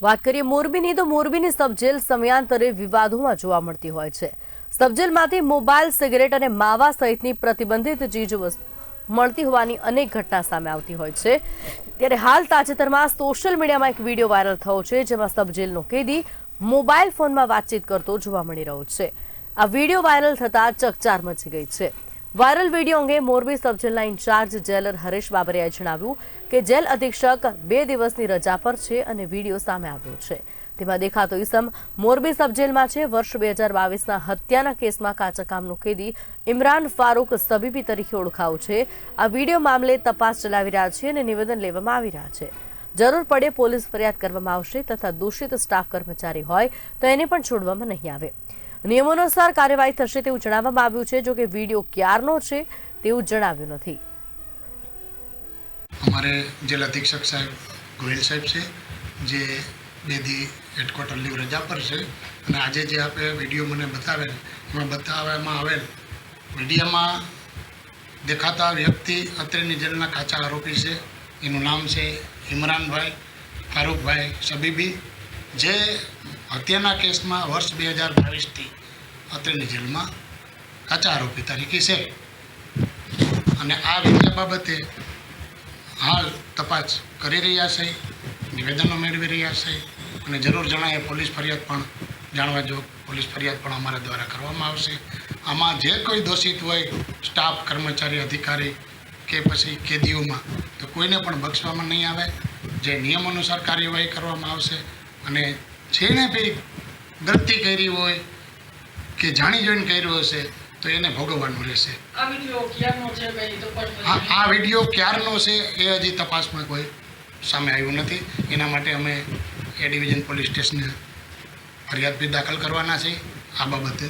વાત કરીએ મોરબીની તો મોરબીની સબજેલ સમયાંતરે વિવાદોમાં જોવા મળતી હોય છે। સબજેલમાંથી મોબાઈલ, સિગરેટ અને માવા સહિતની પ્રતિબંધિત ચીજવસ્તુ મળતી હોવાની અનેક ઘટના સામે આવતી હોય છે। ત્યારે હાલ તાજેતરમાં સોશિયલ મીડિયામાં એક વિડીયો વાયરલ થયો છે, જેમાં સબજેલનો કેદી મોબાઈલ ફોનમાં વાતચીત કરતો જોવા મળી રહ્યો છે। આ વિડીયો વાયરલ થતા ચકચાર મચી ગઈ છે। વાયરલ વિડીયો અંગે મોરબી સબજેલના ઇન્ચાર્જ જેલર હરેશ બાબરિયાએ જણાવ્યું કે જેલ અધિક્ષક 2 દિવસની રજા પર છે અને વિડીયો સામે આવ્યો છે। તેમાં દેખાતો ઇસમ મોરબી સબજેલમાં છે। વર્ષ 2022ના હત્યાના કેસમાં કાચા કામનો કેદી ઇમરાન ફારૂક સબીબી તરીકે ઓળખાયો છે। આ વિડીયો મામલે તપાસ ચલાવી રહ્યા છે અને નિવેદન લેવામાં આવી રહ્યા છે। જરૂર પડે પોલીસ ફરિયાદ કરવામાં આવશે તથા દોષિત સ્ટાફ કર્મચારી હોય તો એને પણ છોડવામાં નહીં આવે। નિયમો અનુસાર કાર્યવાહી થશે તેવું જણાવવામાં આવ્યું છે। જો કે વિડીયો ક્યારનો છે તેવું જણાવ્યું નથી। हमारे जेल अधीक्षक साहब गोयल साहब से जे 2 दी हेडक्वार्टर लीव रजा पर है અને આજે જે આપણે વિડીયો મને બતાવેલ એમાં બતાવવામાં આવેલ વિડીયોમાં દેખાતા વ્યક્તિ અત્રેની જેલના કાચા આરોપી છે। એનું નામ છે ઇમરાનભાઈ ફારૂકભાઈ સબીબી, જે હત્યાના કેસમાં વર્ષ 2022થી અત્રેની જેલમાં કાચા આરોપી તરીકે છે। અને આ વિડીયો બાબતે હાલ તપાસ કરી રહ્યા છે, નિવેદનો મેળવી રહ્યા છે અને જરૂર જણાય પોલીસ ફરિયાદ પણ જાણવા જો પોલીસ ફરિયાદ પણ અમારા દ્વારા કરવામાં આવશે। આમાં જે કોઈ દોષિત હોય સ્ટાફ, કર્મચારી, અધિકારી કે પછી કેદીઓમાં તો કોઈને પણ બક્ષવામાં નહીં આવે। જે નિયમ અનુસાર કાર્યવાહી કરવામાં આવશે અને જેણે બી ગલતી કરી હોય કે જાણી જોઈને કર્યું હશે તો એને ભોગવવાનું રહેશે। આ વિડીયો ક્યારનો છે એ હજી તપાસમાં કોઈ સામે આવ્યું નથી। એના માટે અમે એ ડિવિઝન પોલીસ સ્ટેશને ફરિયાદ બી દાખલ કરવાના છે આ બાબતે।